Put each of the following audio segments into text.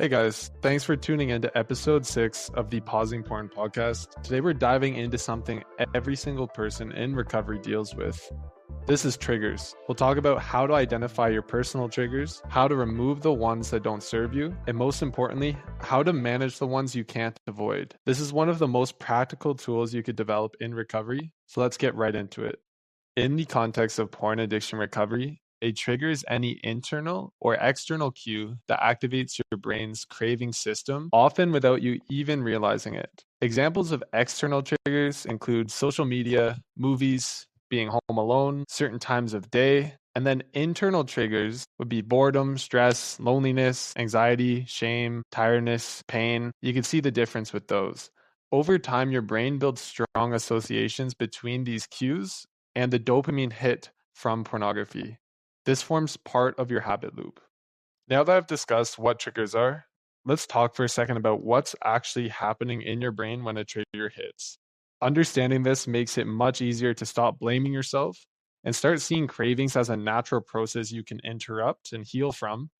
Hey guys, thanks for tuning into episode 6 of the Pausing Porn podcast. Today we're diving into something every single person in recovery deals with. This is triggers. We'll talk about how to identify your personal triggers, how to remove the ones that don't serve you, and most importantly, how to manage the ones you can't avoid. This is one of the most practical tools you could develop in recovery, so let's get right into it. In the context of porn addiction recovery, a trigger is any internal or external cue that activates your brain's craving system, often without you even realizing it. Examples of external triggers include social media, movies, being home alone, certain times of day, and then internal triggers would be boredom, stress, loneliness, anxiety, shame, tiredness, pain. You can see the difference with those. Over time, your brain builds strong associations between these cues and the dopamine hit from pornography. This forms part of your habit loop. Now that I've discussed what triggers are, let's talk for a second about what's actually happening in your brain when a trigger hits. Understanding this makes it much easier to stop blaming yourself and start seeing cravings as a natural process you can interrupt and heal from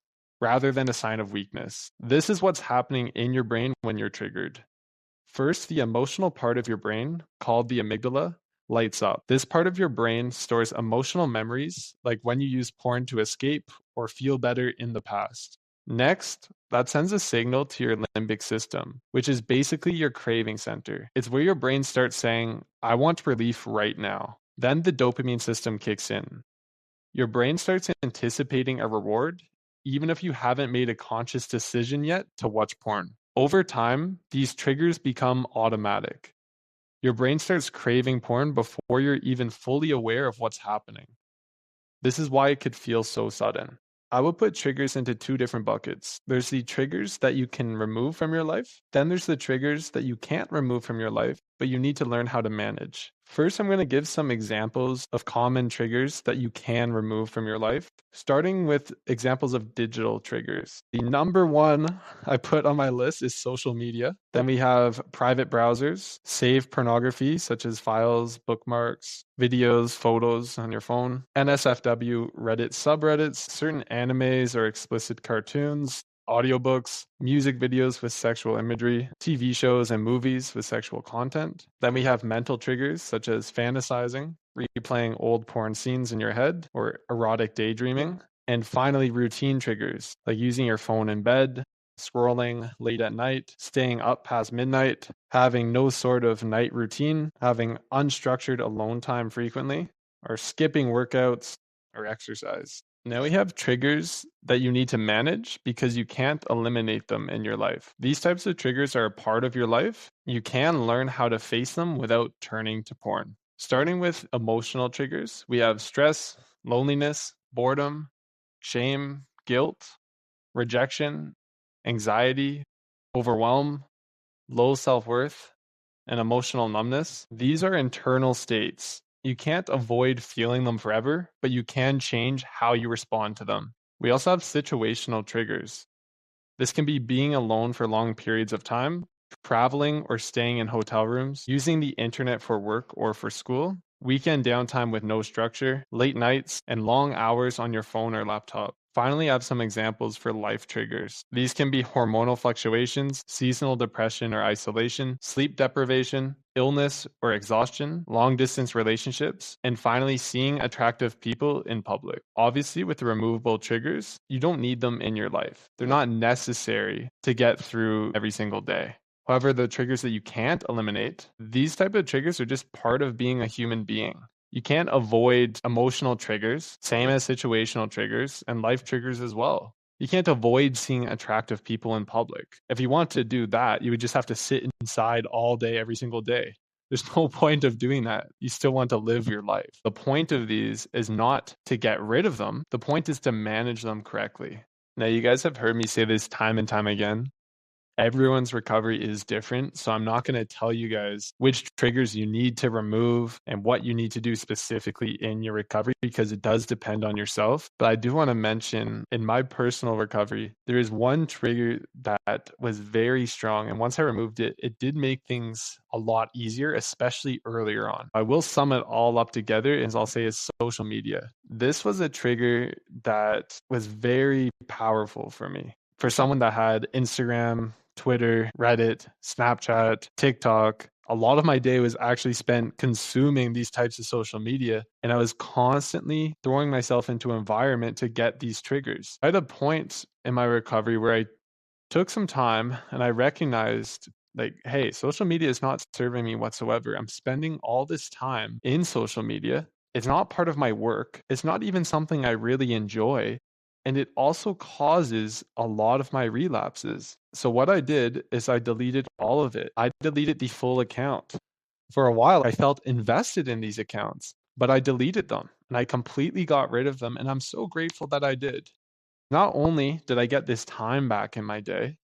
rather than a sign of weakness. This is what's happening in your brain when you're triggered. First, the emotional part of your brain, called the amygdala, lights up. This part of your brain stores emotional memories, like when you use porn to escape or feel better in the past. Next, that sends a signal to your limbic system, which is basically your craving center. It's where your brain starts saying, I want relief right now. Then the dopamine system kicks in. Your brain starts anticipating a reward, even if you haven't made a conscious decision yet to watch porn. Over time, these triggers become automatic. Your brain starts craving porn before you're even fully aware of what's happening. This is why it could feel so sudden. I would put triggers into two different buckets. There's the triggers that you can remove from your life. Then there's the triggers that you can't remove from your life, but you need to learn how to manage. First, I'm going to give some examples of common triggers that you can remove from your life, starting with examples of digital triggers. The number one I put on my list is social media. Then we have private browsers, save pornography such as files, bookmarks, videos, photos on your phone, NSFW, Reddit subreddits, certain animes or explicit cartoons, audiobooks, music videos with sexual imagery, TV shows and movies with sexual content. Then we have mental triggers such as fantasizing, replaying old porn scenes in your head, or erotic daydreaming. And finally, routine triggers like using your phone in bed, scrolling late at night, staying up past midnight, having no sort of night routine, having unstructured alone time frequently, or skipping workouts or exercise. Now we have triggers that you need to manage because you can't eliminate them in your life. These types of triggers are a part of your life. You can learn how to face them without turning to porn. Starting with emotional triggers, we have stress, loneliness, boredom, shame, guilt, rejection, anxiety, overwhelm, low self-worth, and emotional numbness. These are internal states. You can't avoid feeling them forever, but you can change how you respond to them. We also have situational triggers. This can be being alone for long periods of time, traveling or staying in hotel rooms, using the internet for work or for school, weekend downtime with no structure, late nights, and long hours on your phone or laptop. Finally, I have some examples for life triggers. These can be hormonal fluctuations, seasonal depression or isolation, sleep deprivation, illness or exhaustion, long distance relationships, and finally, seeing attractive people in public. Obviously, with the removable triggers, you don't need them in your life. They're not necessary to get through every single day. However, the triggers that you can't eliminate, these type of triggers are just part of being a human being. You can't avoid emotional triggers, same as situational triggers and life triggers as well. You can't avoid seeing attractive people in public. If you want to do that, you would just have to sit inside all day, every single day. There's no point of doing that. You still want to live your life. The point of these is not to get rid of them. The point is to manage them correctly. Now, you guys have heard me say this time and time again. Everyone's recovery is different, so I'm not going to tell you guys which triggers you need to remove and what you need to do specifically in your recovery because it does depend on yourself. But I do want to mention in my personal recovery, there is one trigger that was very strong. And once I removed it, it did make things a lot easier, especially earlier on. I will sum it all up together as I'll say is social media. This was a trigger that was very powerful for me. For someone that had Instagram, Twitter, Reddit, Snapchat, TikTok, a lot of my day was actually spent consuming these types of social media. And I was constantly throwing myself into an environment to get these triggers. I had a point in my recovery where I took some time and I recognized, like, hey, social media is not serving me whatsoever. I'm spending all this time in social media. It's not part of my work. It's not even something I really enjoy. And it also causes a lot of my relapses. So what I did is I deleted all of it. I deleted the full account. For a while, I felt invested in these accounts, but I deleted them and I completely got rid of them. And I'm so grateful that I did. Not only did I get this time back in my day,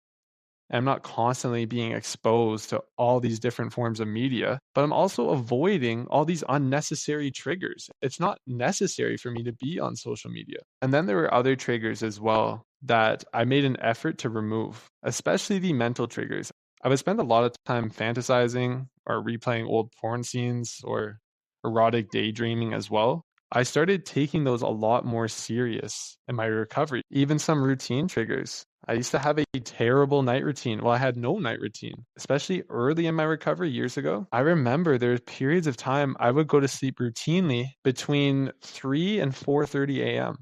I'm not constantly being exposed to all these different forms of media, but I'm also avoiding all these unnecessary triggers. It's not necessary for me to be on social media. And then there were other triggers as well that I made an effort to remove, especially the mental triggers. I would spend a lot of time fantasizing or replaying old porn scenes or erotic daydreaming as well. I started taking those a lot more serious in my recovery, even some routine triggers. I used to have a terrible night routine. Well, I had no night routine, especially early in my recovery years ago. I remember there were periods of time I would go to sleep routinely between 3 and 4:30 a.m.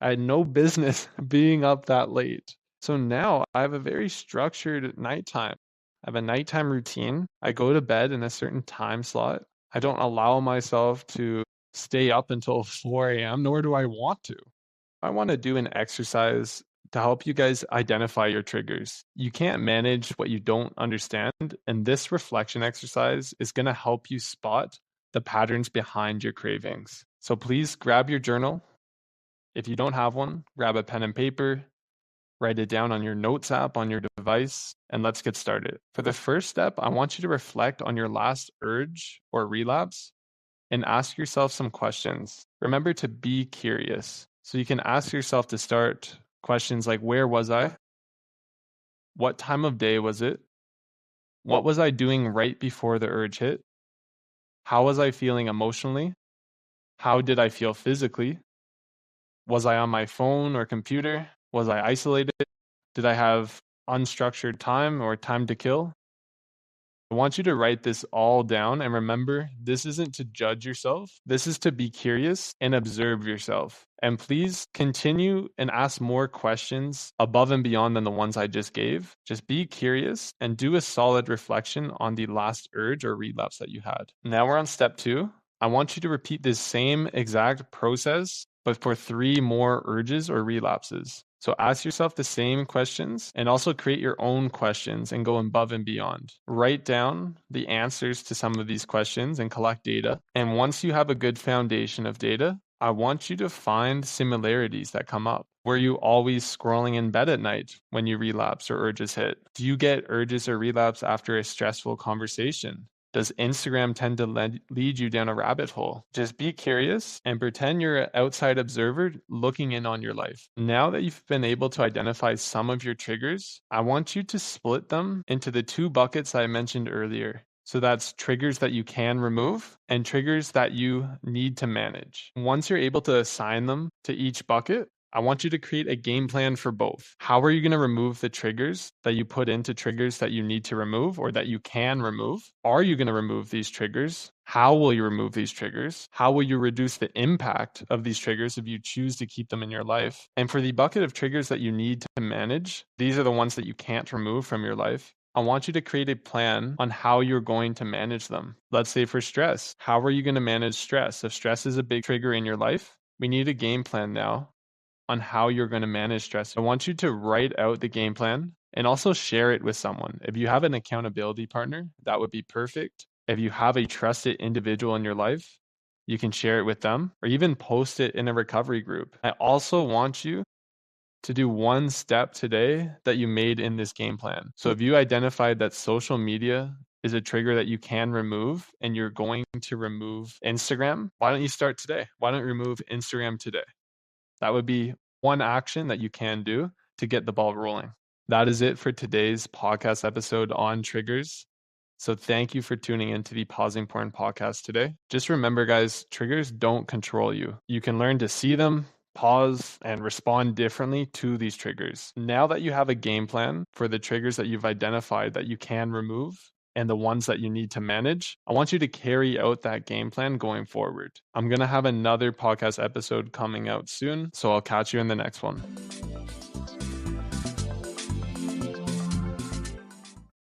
I had no business being up that late. So now I have a very structured nighttime. I have a nighttime routine. I go to bed in a certain time slot. I don't allow myself to stay up until 4 a.m., nor do I want to. I want to do an exercise to help you guys identify your triggers. You can't manage what you don't understand, and this reflection exercise is going to help you spot the patterns behind your cravings. So please grab your journal. If you don't have one, grab a pen and paper, write it down on your notes app on your device, and let's get started. For the first step, I want you to reflect on your last urge or relapse and ask yourself some questions. Remember to be curious. So you can ask yourself to start questions like, where was I? What time of day was it? What was I doing right before the urge hit? How was I feeling emotionally? How did I feel physically? Was I on my phone or computer? Was I isolated? Did I have unstructured time or time to kill? I want you to write this all down and remember, this isn't to judge yourself. This is to be curious and observe yourself. And please continue and ask more questions above and beyond than the ones I just gave. Just be curious and do a solid reflection on the last urge or relapse that you had. Now we're on step 2. I want you to repeat this same exact process, but for 3 more urges or relapses. So ask yourself the same questions and also create your own questions and go above and beyond. Write down the answers to some of these questions and collect data. And once you have a good foundation of data, I want you to find similarities that come up. Were you always scrolling in bed at night when you relapse or urges hit? Do you get urges or relapse after a stressful conversation? Does Instagram tend to lead you down a rabbit hole? Just be curious and pretend you're an outside observer looking in on your life. Now that you've been able to identify some of your triggers, I want you to split them into the 2 buckets I mentioned earlier. So that's triggers that you can remove and triggers that you need to manage. Once you're able to assign them to each bucket, I want you to create a game plan for both. How are you going to remove the triggers that you put into triggers that you need to remove or that you can remove? Are you going to remove these triggers? How will you remove these triggers? How will you reduce the impact of these triggers if you choose to keep them in your life? And for the bucket of triggers that you need to manage, these are the ones that you can't remove from your life. I want you to create a plan on how you're going to manage them. Let's say for stress, how are you going to manage stress? If stress is a big trigger in your life, we need a game plan now on how you're going to manage stress. I want you to write out the game plan and also share it with someone. If you have an accountability partner, that would be perfect. If you have a trusted individual in your life, you can share it with them or even post it in a recovery group. I also want you to do one step today that you made in this game plan. So if you identified that social media is a trigger that you can remove and you're going to remove Instagram, why don't you start today? Why don't you remove Instagram today? That would be one action that you can do to get the ball rolling. That is it for today's podcast episode on triggers. So thank you for tuning into the Pausing Porn podcast today. Just remember, guys, triggers don't control you. You can learn to see them, pause, and respond differently to these triggers. Now that you have a game plan for the triggers that you've identified that you can remove and the ones that you need to manage, I want you to carry out that game plan going forward. I'm going to have another podcast episode coming out soon, so I'll catch you in the next one.